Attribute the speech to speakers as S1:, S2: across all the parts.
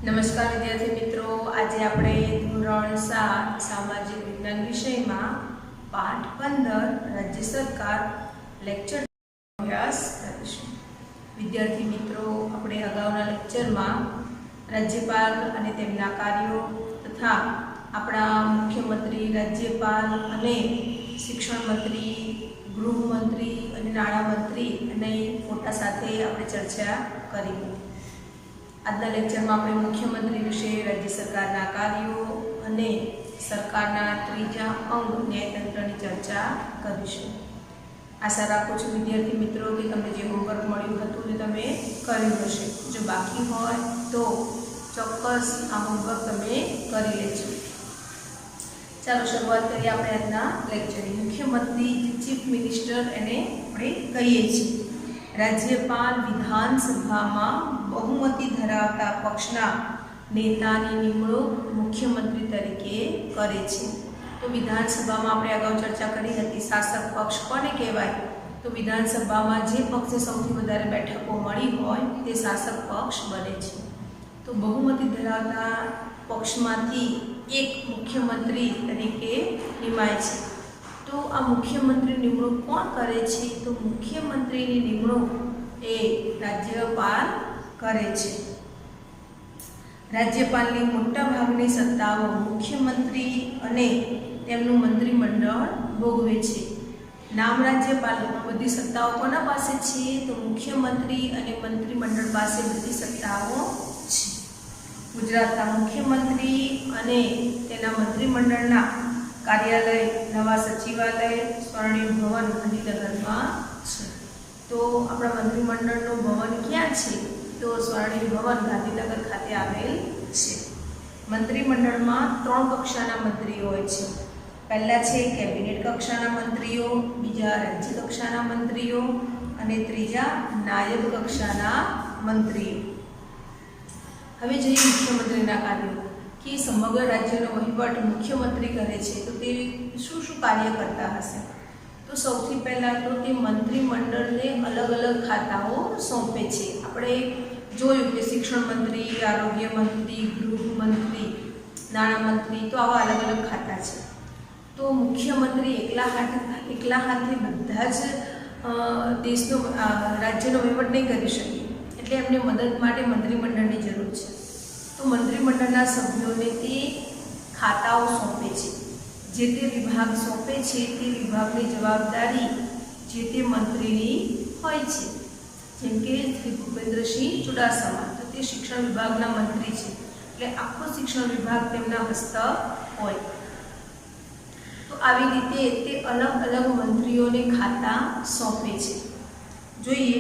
S1: नमस्कार विद्यार्थी मित्रों, आज આપણે ધોરણ 7 સામાજિક વિજ્ઞાન વિષયમાં પાઠ 15 રાજ્ય સરકાર લેક્ચર અભ્યાસ કરીશું। વિદ્યાર્થી મિત્રો, આપણે અગાઉના લેક્ચરમાં રાજ્યપાલ અને તેમના કાર્યો તથા આપણા મુખ્યમંત્રી, રાજ્યપાલ અને શિક્ષણ મંત્રી, ગૃહમંત્રી અને નાણામંત્રી અને ફોટા સાથે આપણે ચર્ચા કરી। આજના લેક્ચરમાં આપણે મુખ્યમંત્રી વિશે, રાજ્ય સરકારના કાર્યો અને સરકારના ત્રીજા અંગ ન્યાયતંત્રની ચર્ચા કરીશું। આશા રાખું છું વિદ્યાર્થી મિત્રો કે તમને જે હોમવર્ક મળ્યું હતું તે તમે કર્યું હશે। જો બાકી હોય તો ચોક્કસ આ હોમવર્ક તમે કરી લેજો। ચાલો શરૂઆત કરીએ આપણે આજના લેક્ચરની। મુખ્યમંત્રી, ચીફ મિનિસ્ટર એને આપણે કહીએ છીએ। રાજ્યપાલ વિધાનસભામાં બહુમતી ધરાવતા પક્ષના નેતાની નિમણૂક મુખ્યમંત્રી તરીકે કરે છે। તો વિધાનસભામાં આપણે અગાઉ ચર્ચા કરી હતી, શાસક પક્ષ કોને કહેવાય? તો વિધાનસભામાં જે પક્ષને સૌથી વધારે બેઠકો મળી હોય તે શાસક પક્ષ બને છે। તો બહુમતી ધરાવતા પક્ષમાંથી એક મુખ્યમંત્રી તરીકે નિમાય છે। તો આ મુખ્યમંત્રી નિમણૂક કોણ કરે છે? તો મુખ્યમંત્રીની નિમણૂક એ રાજ્યપાલ કરે છે। રાજ્યપાલની મોટાભાગની સત્તાઓ મુખ્યમંત્રી અને તેમનું મંત્રીમંડળ ભોગવે છે। નામ રાજ્યપાલનો બધી સત્તાઓ કોના પાસે છે? તો મુખ્યમંત્રી અને મંત્રીમંડળ પાસે બધી સત્તાઓ છે। ગુજરાતના મુખ્યમંત્રી અને તેના મંત્રીમંડળના કાર્યાલય નવા સચિવાલય સ્વર્ણિમ ભવન ગાંધીનગરમાં છે। તો આપણા મંત્રીમંડળનું ભવન ક્યાં છે? તો સ્વર્ણિમ ભવન ગાંધીનગર ખાતે આવેલ છે। મંત્રીમંડળમાં 3 કક્ષાના મંત્રીઓ હોય છે। પહેલા છે કેબિનેટ કક્ષાના મંત્રીઓ, બીજા રાજ્ય કક્ષાના મંત્રીઓ અને ત્રીજા નાયબ કક્ષાના મંત્રીઓ। હવે જોઈએ મુખ્યમંત્રીના કાર્યો कि समग्र राज्यનો વહીવટ મુખ્યમંત્રી કરે છે। તો તે શું કાર્ય કરતા હશે? તો સૌથી પહેલા તો તે મંત્રીમંડળને અલગ અલગ ખાતાઓ સોંપે છે। આપણે જોયું કે શિક્ષણ મંત્રી, આરોગ્ય મંત્રી, ગૃહમંત્રી, નાણામંત્રી, તો આવા અલગ અલગ ખાતા છે। તો મુખ્યમંત્રી એકલા હાથે બધા જ દેશનો રાજ્યનો વહીવટ નહીં કરી શકે, એટલે એમને મદદ માટે મંત્રીમંડળની જરૂર છે। तो मंत्रिमंडलना सभ्योने ते खाताओ सौंपे छे। जे ते विभाग सौंपे छे ते विभागनी जवाबदारी जे ते मंत्रीनी होय छे। जेम के श्री भूपेन्द्रसिंह चुडासमा, तो ते शिक्षण विभागना मंत्री छे, એટલે આખો शिक्षण विभाग તેમના હસ્તક હોય। તો આવી રીતે તે અલગ અલગ મંત્રીઓને ખાતા સોંપે છે। જોઈએ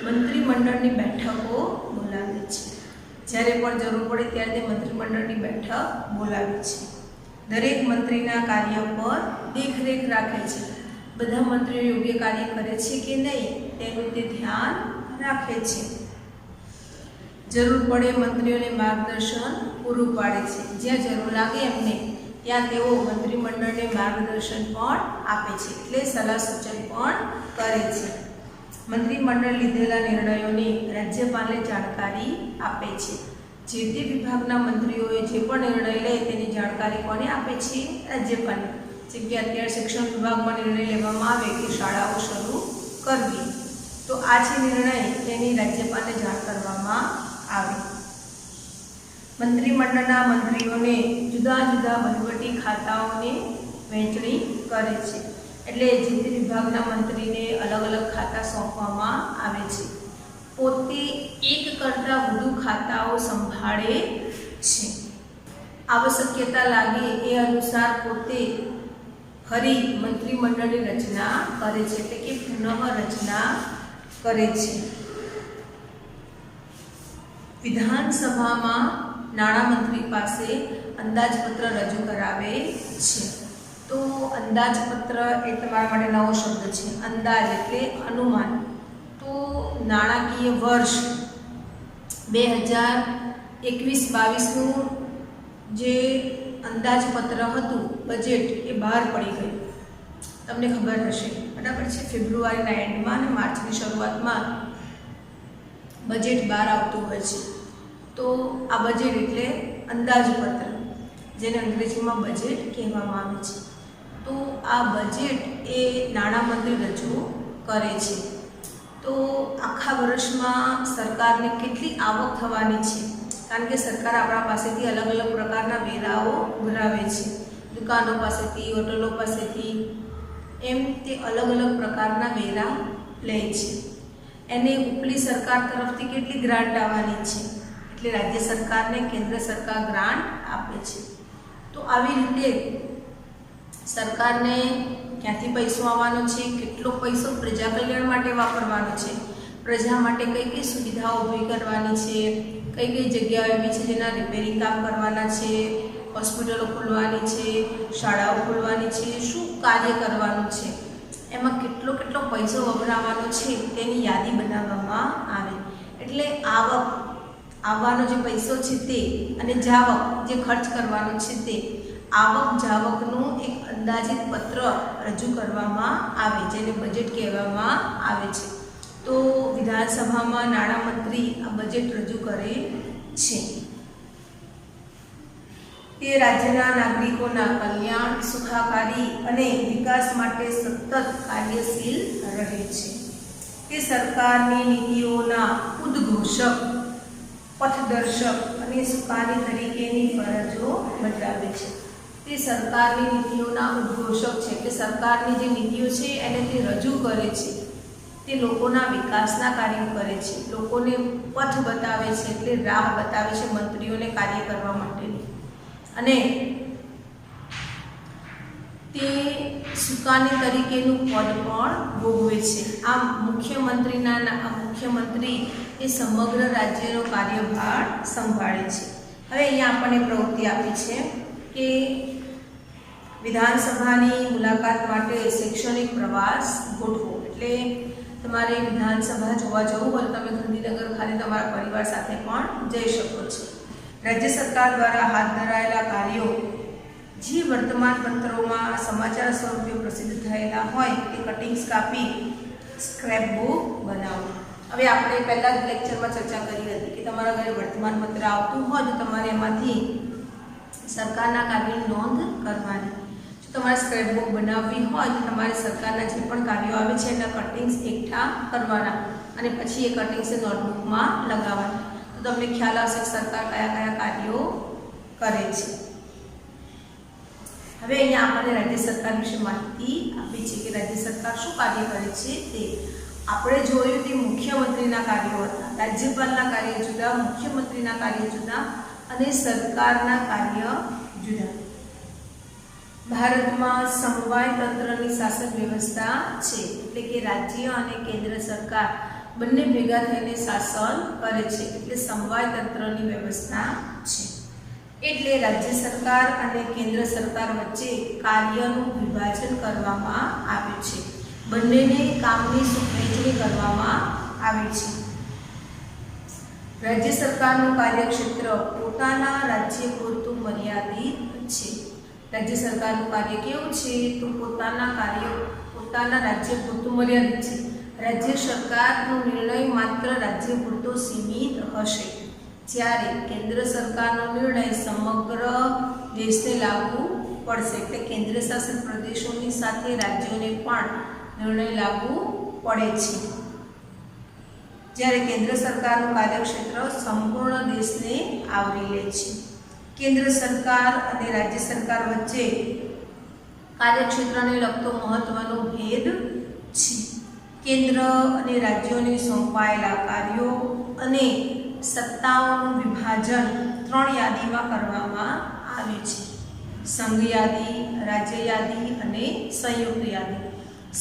S1: મંત્રીમંડળની બેઠકો બોલાવે છે। જ્યારે પણ જરૂર પડે ત્યારે તે મંત્રીમંડળની બેઠક બોલાવે છે। દરેક મંત્રીના કાર્ય પર દેખરેખ રાખે છે। બધા મંત્રીઓ યોગ્ય કાર્ય કરે છે કે નહીં તેનું તે ધ્યાન રાખે છે। જરૂર પડે મંત્રીઓને માર્ગદર્શન પૂરું પાડે છે। જ્યાં જરૂર લાગે એમને ત્યાં તેઓ મંત્રીમંડળને માર્ગદર્શન પણ આપે છે, એટલે સલાહ સૂચન પણ કરે છે। મંત્રીમંડળ લીધેલા નિર્ણયોની રાજ્યપાલને જાણકારી આપે છે। જે તે વિભાગના મંત્રીઓએ જે પણ નિર્ણય લે તેની જાણકારી કોને આપે છે? રાજ્યપાલને। જેમ કે અત્યારે શિક્ષણ વિભાગમાં નિર્ણય લેવામાં આવે કે શાળાઓ શરૂ કરવી, તો આ જે નિર્ણય તેની રાજ્યપાલને જાણ કરવામાં આવે। મંત્રીમંડળના મંત્રીઓને જુદા જુદા વહીવટી ખાતાઓને વહેંચણી કરે છે, એટલે જે તે વિભાગના મંત્રીને અલગ અલગ ખાતા સોંપવામાં આવે છે। પોતે એક કરતાં વધુ ખાતાઓ સંભાળે છે। આવશ્યકતા લાગે એ અનુસાર પોતે ફરી મંત્રીમંડળની રચના કરે છે, એટલે કે પુનઃ રચના કરે છે। વિધાનસભામાં નાણામંત્રી પાસે અંદાજપત્ર રજૂ કરાવે છે। तो अंदाजपत्र ए तमारा माटे नवो शब्द है। अंदाज एटले अनुमान। तो नाणाकीय वर्ष 2021-22 जे अंदाजपत्र हतुं बजेट ए बहार पड़ी गयुं। तमने खबर हशे, बराबर छे। फेब्रुआरीना एंडमां अने मार्चनी शरूआतमां बजेट बहार आवतुं होय छे। તો આ બજેટ એટલે અંદાજપત્ર, જેને અંગ્રેજીમાં બજેટ કહેવામાં આવે છે. તો આ બજેટ એ નાણામંત્રી રજૂ કરે છે. તો આખા વર્ષમાં સરકારને કેટલી આવક થવાની છે, કારણ કે સરકાર આપણા પાસેથી અલગ અલગ પ્રકારના વેરાઓ ભરાવે છે, દુકાનો પાસેથી, હોટલો પાસેથી, એમ તે અલગ અલગ પ્રકારના વેરા લે છે. એને ઉપલી સરકાર તરફથી કેટલી ગ્રાન્ટ આવવાની છે, એટલે રાજ્ય સરકારને કેન્દ્ર સરકાર ગ્રાન્ટ આપે છે. તો આવી રીતે સરકારને ક્યાંથી પૈસો આવવાનો છે, કેટલો પૈસો પ્રજા કલ્યાણ માટે વાપરવાનો છે, પ્રજા માટે કઈ કઈ સુવિધાઓ ઊભી કરવાની છે, કઈ કઈ જગ્યાઓ એવી છે જેના રિપેરિંગ કામ કરવાના છે, હોસ્પિટલો ખોલવાની છે, શાળાઓ ખોલવાની છે, શું કાર્ય કરવાનું છે, એમાં કેટલો કેટલો પૈસો વપરાવાનો છે તેની યાદી બનાવવામાં આવે. એટલે આવવાનો જે પૈસો છે તે અને જાવક જે ખર્ચ કરવાનો છે તે આવક જાવકનું એક અંદાજિત પત્ર રજૂ કરવામાં આવે, જેને બજેટ કહેવામાં આવે છે. તો વિધાનસભામાં નાણામંત્રી આ બજેટ રજૂ કરે છે. તે રાજ્યના નાગરિકોના કલ્યાણ, સુખાકારી અને વિકાસ માટે સતત કાર્યશીલ રહે છે. તે સરકારની નીતિઓના ઉદ્ઘોષક, પથદર્શક અને સુકાની તરીકેની ફરજો બજાવે છે. તે સરકારની નીતિઓના ઉદ્ઘોષક છે, એટલે સરકારની જે નીતિઓ છે એને તે રજૂ કરે છે. તે લોકોના વિકાસના કાર્યો કરે છે, લોકોને પથ બતાવે છે, એટલે રાહ બતાવે છે મંત્રીઓને કાર્ય કરવા માટેની. અને તે સુકાની તરીકેનું પદ પણ ભોગવે છે. આમ મુખ્યમંત્રી એ સમગ્ર રાજ્યનો કાર્યભાર સંભાળે છે. હવે અહીંયા આપણને પ્રવૃત્તિ આપી છે કે વિધાનસભાની મુલાકાત માટે શૈક્ષણિક પ્રવાસ ગોઠવો. એટલે તમારે વિધાનસભા જોવા જવું હોય તો તમે ગાંધીનગર ખાતે તમારા પરિવાર સાથે પણ જઈ શકો છો. રાજ્ય સરકાર દ્વારા હાથ ધરાયેલા કાર્યો જે વર્તમાન પત્રોમાં સમાચાર સ્વરૂપે પ્રસિદ્ધ થયેલા હોય તે કટિંગ્સ કાપી સ્ક્રેપ બુક બનાવો. હવે આપણે પહેલા જ લેક્ચરમાં ચર્ચા કરી હતી કે તમારા ઘરે વર્તમાન પત્ર આવતું હોય તો તમારે એમાંથી સરકારના કાર્યની નોંધ કરવાની. જો તમારે સ્ક્રેપ બુક બનાવવી હોય તો તમારે સરકારના જે પણ કાર્યો આવે છે એના કટિંગ્સ એકઠા કરવાના અને પછી એ કટિંગ્સને નોટબુકમાં લગાવવાના. તો તમને ખ્યાલ આવશે કે સરકાર કયા કયા કાર્યો કરે છે. હવે અહીંયા આપણને રાજ્ય સરકાર વિશે માહિતી આપી છે કે રાજ્ય સરકાર શું કાર્ય કરે છે. તે આપણે જોયું તે મુખ્યમંત્રીના કાર્યો હતા. રાજ્યપાલના કાર્ય જુદા, મુખ્યમંત્રીના કાર્ય જુદા અને સરકારના કાર્ય જુદા. ભારતમાં સમવાય તંત્રની શાસન વ્યવસ્થા છે, એટલે કે રાજ્ય અને કેન્દ્ર સરકાર બંને ભેગા થઈને શાસન કરે છે, એટલે સમવાય તંત્રની વ્યવસ્થા છે. એટલે રાજ્ય સરકાર અને કેન્દ્ર સરકાર વચ્ચે કાર્યનું વિભાજન કરવામાં આવે છે. બંનેને કામની વહેંચણી કરવામાં આવે છે. રાજ્ય સરકારનું કાર્યક્ષેત્ર પોતાના રાજ્ય પૂરતું મર્યાદિત છે. રાજ્ય સરકારનું કાર્ય કેવું છે તો પોતાના રાજ્ય પૂરતું મર્યાદિત છે. રાજ્ય સરકારનો નિર્ણય માત્ર રાજ્ય પૂરતો સીમિત હશે, જ્યારે કેન્દ્ર સરકારનો નિર્ણય સમગ્ર દેશને લાગુ પડશે. એટલે કેન્દ્ર શાસિત પ્રદેશોની સાથે રાજ્યોને પણ નિર્ણય લાગુ પડે છે, જ્યારે કેન્દ્ર સરકારનું કાર્યક્ષેત્ર સંપૂર્ણ દેશને આવરી લે છે. કેન્દ્ર સરકાર અને રાજ્ય સરકાર વચ્ચે કાર્યક્ષેત્રને લગતો મહત્વનો ભેદ છે. કેન્દ્ર અને રાજ્યોને સોંપાયેલા કાર્યો અને સત્તાઓનું વિભાજન 3 યાદીમાં કરવામાં આવે છે: સંઘ યાદી, રાજ્ય યાદી અને સંયુક્ત યાદી.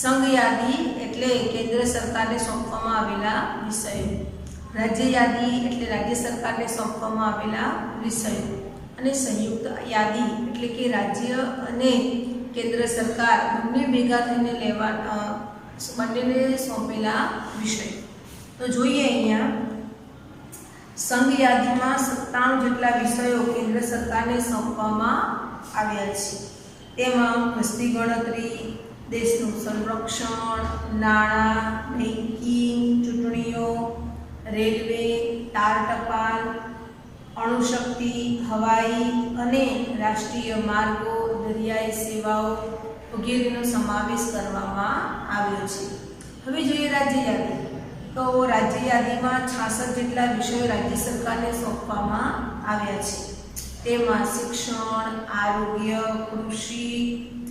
S1: સંઘ યાદી એટલે કેન્દ્ર સરકારને સોંપવામાં આવેલા વિષયો, રાજ્ય યાદી એટલે રાજ્ય સરકારને સોંપવામાં આવેલા વિષયો, અને સંયુક્ત યાદી એટલે કે રાજ્ય અને કેન્દ્ર સરકાર બંને ભેગા થઈને બંનેને સોંપેલા વિષયો. તો જોઈએ અહીંયા સંઘ યાદીમાં 97 જેટલા વિષયો કેન્દ્ર સરકારને સોંપવામાં આવ્યા છે. તેમાં વસ્તી ગણતરી, દેશનું સંરક્ષણ, નાણાં, બેન્કિંગ, ચૂંટણીઓ, રેલવે, તાર ટપાલ, સૌરશક્તિ, હવાઈ અને રાષ્ટ્રીય માર્ગો, દરિયાઈ સેવાઓ વગેરેનો સમાવેશ કરવામાં આવ્યો છે. હવે જોઈએ રાજ્ય યાદી. તો રાજ્ય યાદીમાં 66 જેટલા વિષયો રાજ્ય સરકારને સોંપવામાં આવ્યા છે. તેમાં શિક્ષણ, આરોગ્ય, કૃષિ,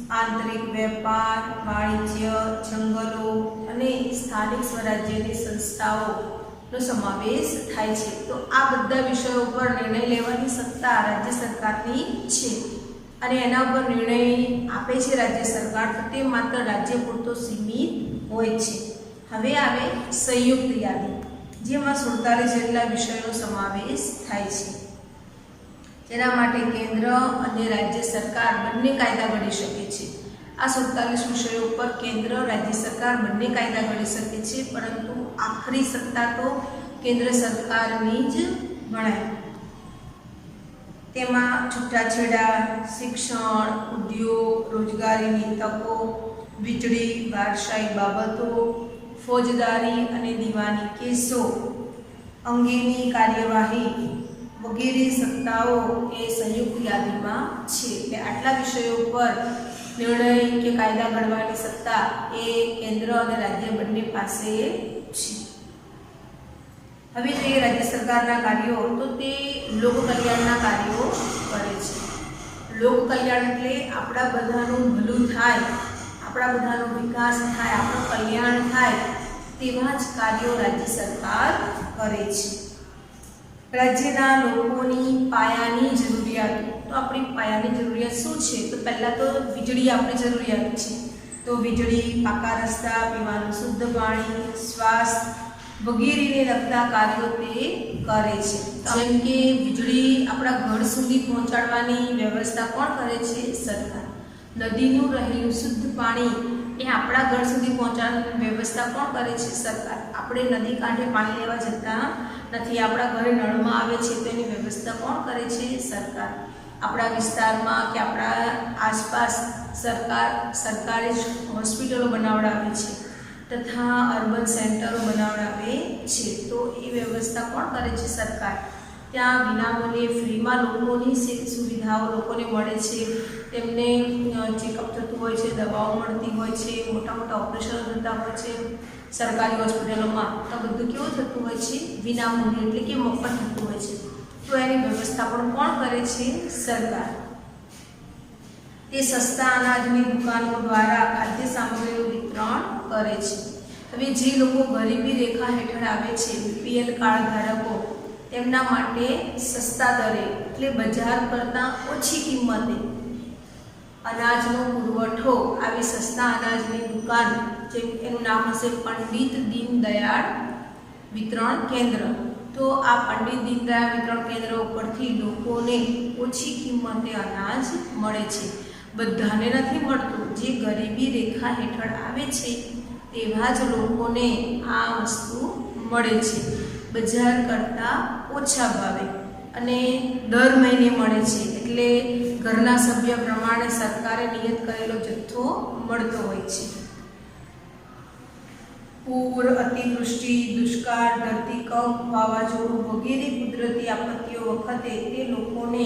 S1: આંતરિક વેપાર, વાણિજ્ય, જંગલો અને સ્થાનિક સ્વરાજ્યની સંસ્થાઓનો સમાવેશ થાય છે. તો આ બધા વિષયો પર નિર્ણય લેવાની સત્તા રાજ્ય સરકારની છે અને એના પર નિર્ણય આપે છે રાજ્ય સરકાર. તો તે માત્ર રાજ્ય પૂરતો સીમિત હોય છે. હવે આવે સંયુક્ત યાદી, જેમાં 47 જેટલા વિષયોનો સમાવેશ થાય છે. તેના માટે કેન્દ્ર અને રાજ્ય સરકાર બંને કાયદા ઘડી શકે છે. આ 47 વિષયો પર કેન્દ્ર રાજ્ય સરકાર બંને કાયદા ઘડી શકે છે, પરંતુ આખરી સત્તા તો કેન્દ્ર સરકારની જ ગણાય. તેમાં છૂટાછેડા, શિક્ષણ, ઉદ્યોગ, રોજગારીની તકો, વીજળી, વારસાઈ બાબતો, ફોજદારી અને દીવાની કેસો અંગેની કાર્યવાહી વગેરે સત્તાઓ એ સંયુક્ત યાદીમાં છે. એટલે આટલા વિષયો પર નિર્ણય કે કાયદા ઘડવાની સત્તા એ કેન્દ્ર અને રાજ્ય બંને પાસે છે. હવે જોઈએ રાજ્ય સરકારના કાર્યો. તો તે લોક કલ્યાણના કાર્યો કરે છે. લોક કલ્યાણ એટલે આપણા બધાનું ભલું થાય, આપણા બધાનો વિકાસ થાય, આપણું કલ્યાણ થાય તેવા જ કાર્યો રાજ્ય સરકાર કરે છે. રાજ્યના લોકોની પાયાની જરૂરિયાતો. તો આપણી પાયાની જરૂરિયાત શું છે? તો પહેલાં તો વીજળી આપણી જરૂરિયાત છે. તો વીજળી, પાકા રસ્તા, પીવાનું શુદ્ધ પાણી, સ્વાસ્થ્ય વગેરેને લગતા કાર્યો તે કરે છે. જેમ કે વીજળી આપણા ઘર સુધી પહોંચાડવાની વ્યવસ્થા કોણ કરે છે? સરકાર. નદીનું રહેલું શુદ્ધ પાણી એ આપણા ઘર સુધી પહોંચાડવાની વ્યવસ્થા કોણ કરે છે? સરકાર. આપણે નદી કાંઠે પાણી લેવા જતા નથી, આપણા ઘરે નળમાં આવે છે તો એની વ્યવસ્થા કોણ કરે છે? સરકાર. આપણા વિસ્તારમાં કે આપણા આસપાસ સરકારે હોસ્પિટલો બનાવડાવે છે તથા અર્બન સેન્ટરો બનાવડાવે છે. તો એ વ્યવસ્થા કોણ કરે છે? સરકાર. ત્યાં વિનામૂલ્યે ફ્રીમાં લોકોની સુવિધાઓ લોકોને મળે છે. તેમને ચેકઅપ થતું હોય છે, દવાઓ મળતી હોય છે, મોટા મોટા ઓપરેશનો થતા હોય છે સરકારી હોસ્પિટલોમાં. તો બધું કેવું થતું હોય છે? વિનામૂલ્યે, એટલે કે મફત થતું હોય છે. તો એની વ્યવસ્થા પણ કોણ કરે છે? સરકાર. તે સસ્તા અનાજની દુકાનો દ્વારા ખાદ્ય સામગ્રીનું વિતરણ કરે છે. હવે જે લોકો ગરીબી રેખા હેઠળ આવે છે, BPL કાર્ડ ધારકો, તેમના માટે સસ્તા દરે એટલે બજાર કરતાં ઓછી કિંમતે અનાજનો પુરવઠો આવી સસ્તા અનાજની દુકાન, જેમ એનું નામ હશે પંડિત દીનદયાળ વિતરણ કેન્દ્ર. તો આ પંડિત દીનદયાળ વિતરણ કેન્દ્ર ઉપરથી લોકોને ઓછી કિંમતે અનાજ મળે છે. બધાને નથી મળતું. જે ગરીબી રેખા હેઠળ આવે છે તેવા જ લોકોને આ વસ્તુ મળે છે બજાર કરતાં ઓછા ભાવે અને દર મહિને મળે છે. એટલે ઘરના સભ્ય પ્રમાણે સરકારે નિયત કરેલો જથ્થો મળતો હોય છે. પૂર, અતિવૃષ્ટિ, દુષ્કાળ, ધરતીકંપ, વાવાઝોડું વગેરે કુદરતી આપત્તિઓ વખતે તે લોકોને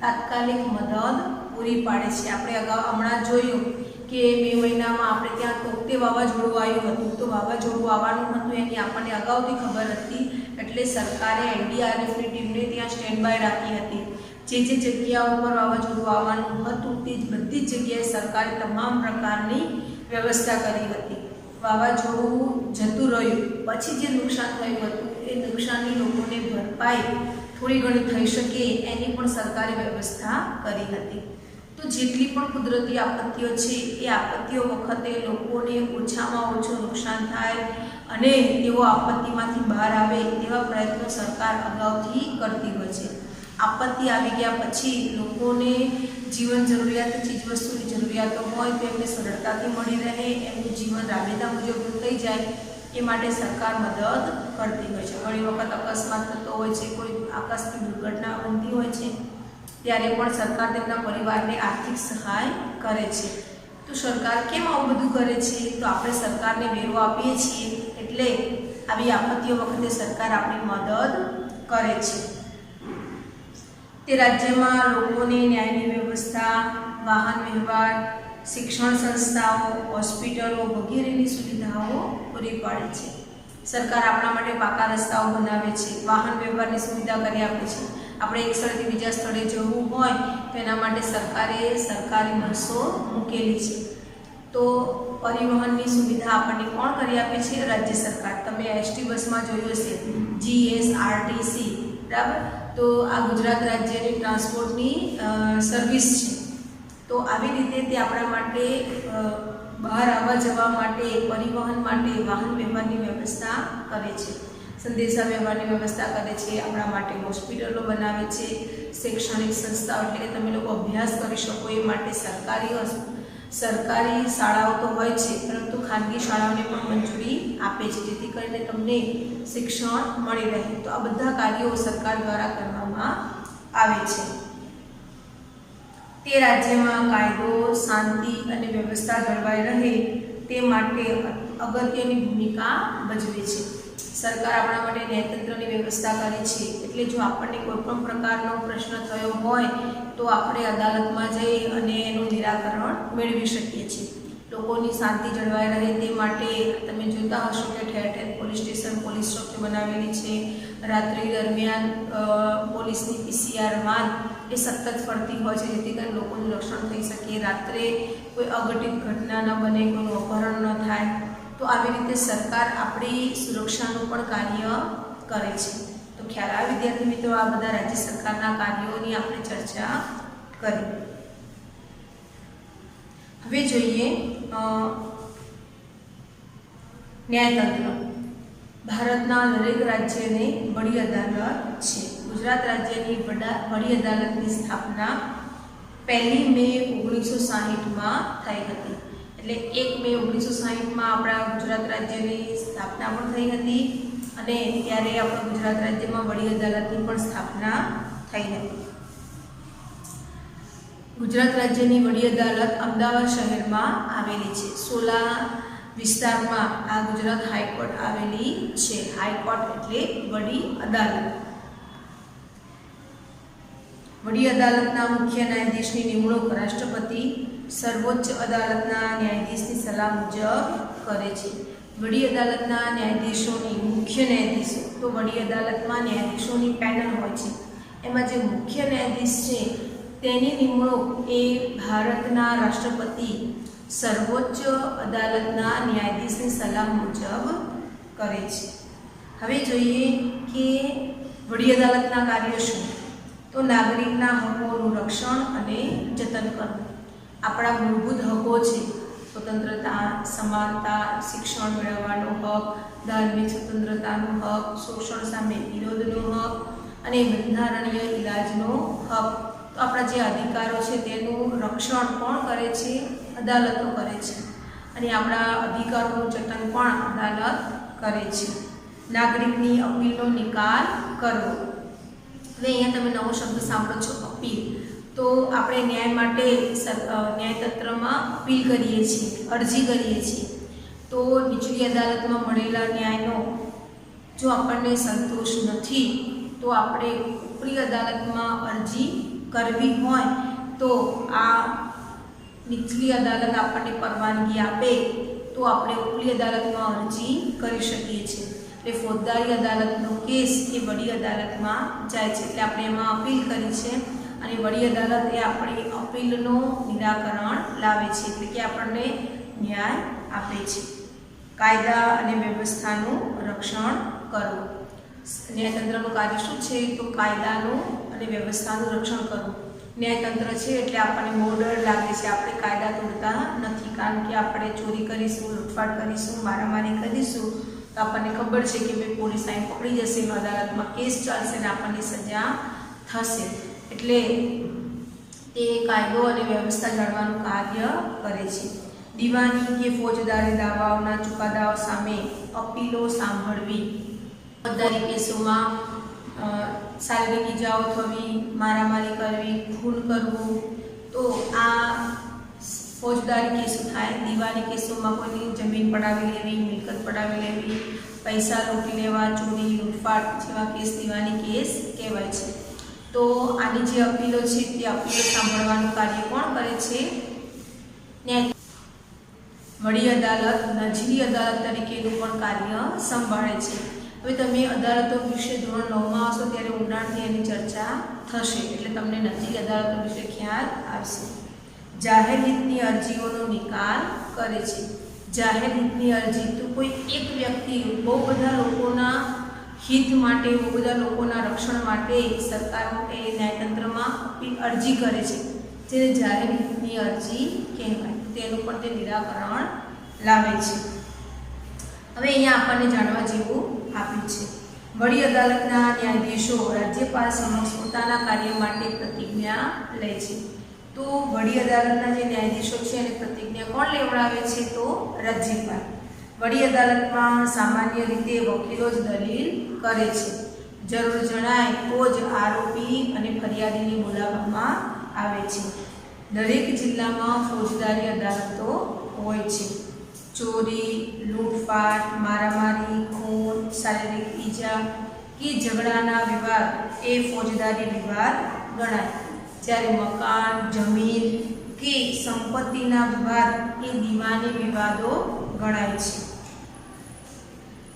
S1: તાત્કાલિક મદદ પૂરી પાડે છે. આપણે હમણાં જોયું કે 2 મહિનામાં આપણે ત્યાં તોકતે વાવાઝોડું આવ્યું હતું. તો વાવાઝોડું આવવાનું હતું એની આપણને અગાઉથી ખબર હતી, એટલે સરકારે NDRFની ટીમને ત્યાં સ્ટેન્ડ બાય રાખી હતી. જે જગ્યાઓ પર વાવાઝોડું આવવાનું હતું તે બધી જ જગ્યાએ સરકારે તમામ પ્રકારની વ્યવસ્થા કરી હતી. વાવાઝોડું જતું રહ્યું પછી જે નુકસાન થયું હતું એ નુકસાનની લોકોને ભરપાઈ થોડી ઘણી થઈ શકે એની પણ સરકારે વ્યવસ્થા કરી હતી. તો જેટલી પણ કુદરતી આપત્તિઓ છે એ આપત્તિઓ વખતે લોકોને ઓછામાં ઓછું નુકસાન થાય અને તેઓ આપત્તિમાંથી બહાર આવે તેવા પ્રયત્નો સરકાર અગાઉથી કરતી હોય છે. આપત્તિ આવી ગયા પછી લોકોને જીવન જરૂરિયાત ચીજવસ્તુની જરૂરિયાતો હોય તો એમને સરળતાથી મળી રહે, એમનું જીવન રાબેતા મુજબ થઈ જાય એ માટે સરકાર મદદ કરતી હોય છે. ઘણી વખત અકસ્માત થતો હોય છે, કોઈ આકસ્મિક દુર્ઘટના બનતી હોય છે ત્યારે પણ સરકાર તેમના પરિવારને આર્થિક સહાય કરે છે. તો સરકાર કેમ આવું બધું કરે છે? તો આપણે સરકારને વેરો આપીએ છીએ એટલે આવી આપત્તિઓ વખતે સરકાર આપણી મદદ કરે છે. તે રાજ્યમાં લોકોને ન્યાયની વ્યવસ્થા, વાહન વ્યવહાર, શિક્ષણ સંસ્થાઓ, હોસ્પિટલો વગેરેની સુવિધાઓ પૂરી પાડે છે. સરકાર આપણા માટે પાકા રસ્તાઓ બનાવે છે, વાહન વ્યવહારની સુવિધા કરી આપે છે. આપણે એક સ્થળેથી બીજા સ્થળે જવું હોય તો એના માટે સરકારે સરકારી બસો મૂકેલી છે. તો પરિવહનની સુવિધા આપણને કોણ કરી આપે છે? રાજ્ય સરકાર. તમે એસટી બસમાં જોયું હશે GSRTC, બરાબર. તો આ ગુજરાત રાજ્યની ટ્રાન્સપોર્ટની સર્વિસ છે. તો આવી રીતે તે આપણા માટે બહાર આવવા જવા માટે, પરિવહન માટે, વાહન વ્યવહારની વ્યવસ્થા કરે છે, સંદેશા વ્યવહારની વ્યવસ્થા કરે છે, આપણા માટે હોસ્પિટલો બનાવે છે, શૈક્ષણિક સંસ્થાઓ એટલે કે તમે લોકો અભ્યાસ કરી શકો એ માટે સરકારી શાળાઓ તો હોય છે, પરંતુ ખાનગી શાળાઓને પણ મંજૂરી આપે છે, જેથી કરીને તમને શિક્ષણ મળી રહે. તો આ બધા કાર્યો સરકાર દ્વારા કરવામાં આવે છે. તે રાજ્યમાં કાયદો, શાંતિ અને વ્યવસ્થા જળવાઈ રહે તે માટે અગત્યની ભૂમિકા ભજવે છે. સરકાર આપણા માટે ન્યાયતંત્રની વ્યવસ્થા કરે છે. એટલે જો આપણને કોઈ પણ પ્રકારનો પ્રશ્ન થયો હોય તો આપણે અદાલતમાં જઈ અને એનું નિરાકરણ મેળવી શકીએ છીએ. લોકોની શાંતિ જળવાઈ રહે તે માટે તમે જોતા હશો કે ઠેર ઠેર પોલીસ સ્ટેશન, પોલીસ ચોકી બનાવેલી છે. રાત્રિ દરમિયાન પોલીસની PCR વાન એ સતત ફરતી હોય છે, જેથી કરીને લોકોનું રક્ષણ થઈ શકે, રાત્રે કોઈ અઘટિત ઘટના ન બને, કોઈનું અપહરણ ન થાય. તો આવી રીતે સરકાર આપણી સુરક્ષાનું પણ કાર્ય કરે છે. તો ખ્યાલ આ વિદ્યાર્થી મિત્રો, આ બધા રાજ્ય સરકારના કાર્યોની આપણે ચર્ચા કરી. હવે જોઈએ ન્યાયતંત્ર. ભારતના દરેક રાજ્યને વડી અદાલત છે. ગુજરાત રાજ્યની વડી અદાલતની સ્થાપના 1 મે 1960માં થઈ હતી. એટલે 1 મે 1960માં આપણા ગુજરાત રાજ્યની સ્થાપના પણ થઈ હતી અને ત્યારે આપણા ગુજરાત રાજ્યમાં વડી અદાલતની પણ સ્થાપના થઈ હતી. ગુજરાત રાજ્યની વડી અદાલત અમદાવાદ શહેરમાં આવેલી છે. સોલા વિસ્તારમાં આ ગુજરાત હાઈકોર્ટ આવેલી છે. હાઈકોર્ટ એટલે વડી અદાલત. વડી અદાલતના મુખ્ય ન્યાયાધીશની નિમણૂક રાષ્ટ્રપતિ સર્વોચ્ચ અદાલતના ન્યાયાધીશની સલાહ મુજબ કરે છે. વડી અદાલતના ન્યાયાધીશોની મુખ્ય ન્યાયાધીશો, તો વડી અદાલતમાં ન્યાયાધીશોની પેનલ હોય છે. એમાં જે મુખ્ય ન્યાયાધીશ છે તેની નિમણૂક એ ભારતના રાષ્ટ્રપતિ સર્વોચ્ચ અદાલતના ન્યાયાધીશની સલાહ મુજબ કરે છે. હવે જોઈએ કે વડી અદાલતના કાર્યો શું? તો નાગરિકના હકોનું રક્ષણ અને જતન કરવું. આપણા મૂળભૂત હકો છે, સ્વતંત્રતા, સમાનતા, શિક્ષણ મેળવવાનો હક, ધાર્મિક સ્વતંત્રતાનો હક, શોષણ સામે વિરોધનો હક અને બંધારણીય ઇલાજનો હક. તો આપણા જે અધિકારો છે તેનું રક્ષણ કોણ કરે છે? અદાલતો કરે છે. અને આપણા અધિકારોનું જતન પણ અદાલત કરે છે. નાગરિકની અપીલનો નિકાલ કરવો. હવે અહીંયા તમે નવો શબ્દ સાંભળો છો, અપીલ. તો આપણે ન્યાય માટે ન્યાયતંત્રમાં અપીલ કરીએ છીએ, અરજી કરીએ છીએ. તો નીચલી અદાલતમાં મળેલા ન્યાયનો જો આપણને સંતોષ નથી તો આપણે ઉપરી અદાલતમાં અરજી કરવી હોય તો આ નીચલી અદાલત આપણને પરવાનગી આપે તો આપણે ઉપલી અદાલતમાં અરજી કરી શકીએ છીએ. એટલે ફોજદારી અદાલતનો કેસ એ વડી અદાલતમાં જાય છે. એટલે આપણે એમાં અપીલ કરી છે અને વડી અદાલત એ આપણી અપીલનું નિરાકરણ લાવે છે, એટલે કે આપણને ન્યાય આપે છે. કાયદા અને વ્યવસ્થાનું રક્ષણ કરવું. ન્યાયતંત્રનું કાર્ય શું છે? તો કાયદાનું અને વ્યવસ્થાનું રક્ષણ કરવું. ન્યાયતંત્ર છે એટલે આપણને બહુ ડર લાગે છે, આપણે કાયદા તોડતા નથી, કારણ કે આપણે ચોરી કરીશું, લૂંટફાટ કરીશું, મારામારી કરીશું તો આપણને ખબર છે કે ભાઈ પોલીસ આઈને પકડી જશે, અદાલતમાં કેસ ચાલશે ને આપણને સજા થશે. એટલે તે કાયદો અને વ્યવસ્થા જાળવવાનું કાર્ય કરે છે. દીવાની કે ફોજદારી દાવાઓના ચુકાદાઓ સામે અપીલો સાંભળવી. ફોજદારી કેસોમાં શારીરિક ઈજાઓ થવી, મારામારી કરવી, ખૂન કરવું, તો આ ફોજદારી કેસો થાય. દીવાની કેસોમાં કોઈની જમીન પડાવી લેવી, મિલકત પડાવી લેવી, પૈસા લૂંટી લેવા, ચોરી, લૂંટફાટ જેવા કેસ દીવાની કેસ કહેવાય છે. તો આની જે અપીલો છે તે અપીલો સાંભળવાનું કાર્ય કોણ કરે છે? ન્યાય વડી અદાલત નજીવી અદાલત તરીકેનું પણ કાર્ય સંભાળે છે. હવે તમે અદાલતો વિશે ધોરણ 9માં આવશો ત્યારે ઊંડાણથી એની ચર્ચા થશે, એટલે તમને નજીવી અદાલતો વિશે ખ્યાલ આવશે. જાહેર હિતની અરજીઓનો નિકાલ કરે છે. જાહેર હિતની અરજી તો કોઈ એક વ્યક્તિ બહુ બધા લોકોના હિત માટે, બહુ બધા લોકોના રક્ષણ માટે સરકાર માટે ન્યાયતંત્રમાં અરજી કરે છે, જેને જાહેર હિતની અરજી કહેવાય. તેનું પણ તે નિરાકરણ લાવે છે. હવે અહીંયા આપણને જાણવા જેવું આપ્યું છે. વડી અદાલતના ન્યાયાધીશો રાજ્યપાલ સમક્ષ પોતાના કાર્ય માટે પ્રતિજ્ઞા લે છે. તો વડી અદાલતના જે ન્યાયાધીશો છે એને પ્રતિજ્ઞા કોણ લેવડાવે છે? તો રાજ્યપાલ. વડી અદાલતમાં સામાન્ય રીતે વકીલો જ દલીલ કરે છે. જરૂર જણાય તો જ આરોપી અને ફરિયાદીને બોલાવવામાં આવે છે. દરેક જિલ્લામાં ફોજદારી અદાલતો હોય છે. ચોરી, લૂંટફાટ, મારામારી, ખૂન, શારીરિક ઈજા કે ઝઘડાના વિવાદ એ ફોજદારી વિવાદ ગણાય, જ્યારે મકાન, જમીન કે સંપત્તિના વિવાદ એ દિવાની વિવાદો ગણાય છે.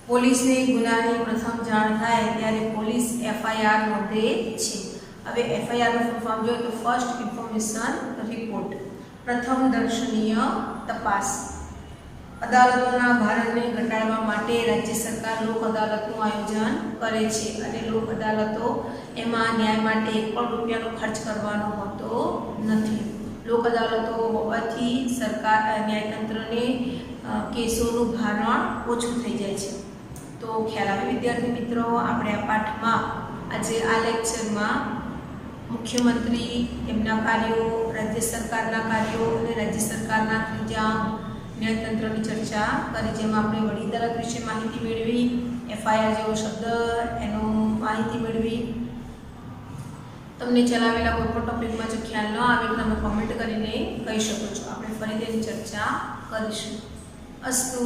S1: પોલીસને ગુનાની પ્રથમ જાણ થાય ત્યારે પોલીસ FIR નોંધે છે. હવે FIR નું ફૂલ ફોર્મ જોઈએ તો ફર્સ્ટ ઇન્ફોર્મેશન રિપોર્ટ, પ્રથમ દર્શનીય તપાસ. અદાલતોના ભારણને ઘટાડવા માટે રાજ્ય સરકાર લોક અદાલતનું આયોજન કરે છે, અને લોક અદાલતો એમાં ન્યાય માટે એક પણ રૂપિયાનો ખર્ચ કરવાનો હોતો નથી. લોક અદાલતો હોવાથી સરકાર ન્યાયતંત્રને કેસોનું ભારણ ઓછું થઈ જાય છે. તો ખ્યાલ આવે વિદ્યાર્થી મિત્રો, આપણે આ પાઠમાં આજે આ લેક્ચરમાં મુખ્યમંત્રી, એમના કાર્યો, રાજ્ય સરકારના કાર્યો અને રાજ્ય સરકારના ત્રીજા ન્યાયતંત્રની ચર્ચા કરી, જેમાં આપણે વડી અદાલત વિશે માહિતી મેળવી, FIR જેવો શબ્દ એનો માહિતી મેળવી. તમને ચલાવેલા કોઈ પણ ટોપિકમાં જો ખ્યાલ ન આવે તો તમે કોમેન્ટ કરીને કહી શકો છો. આપણે ફરી તેની ચર્ચા કરીશું. અસ્તુ.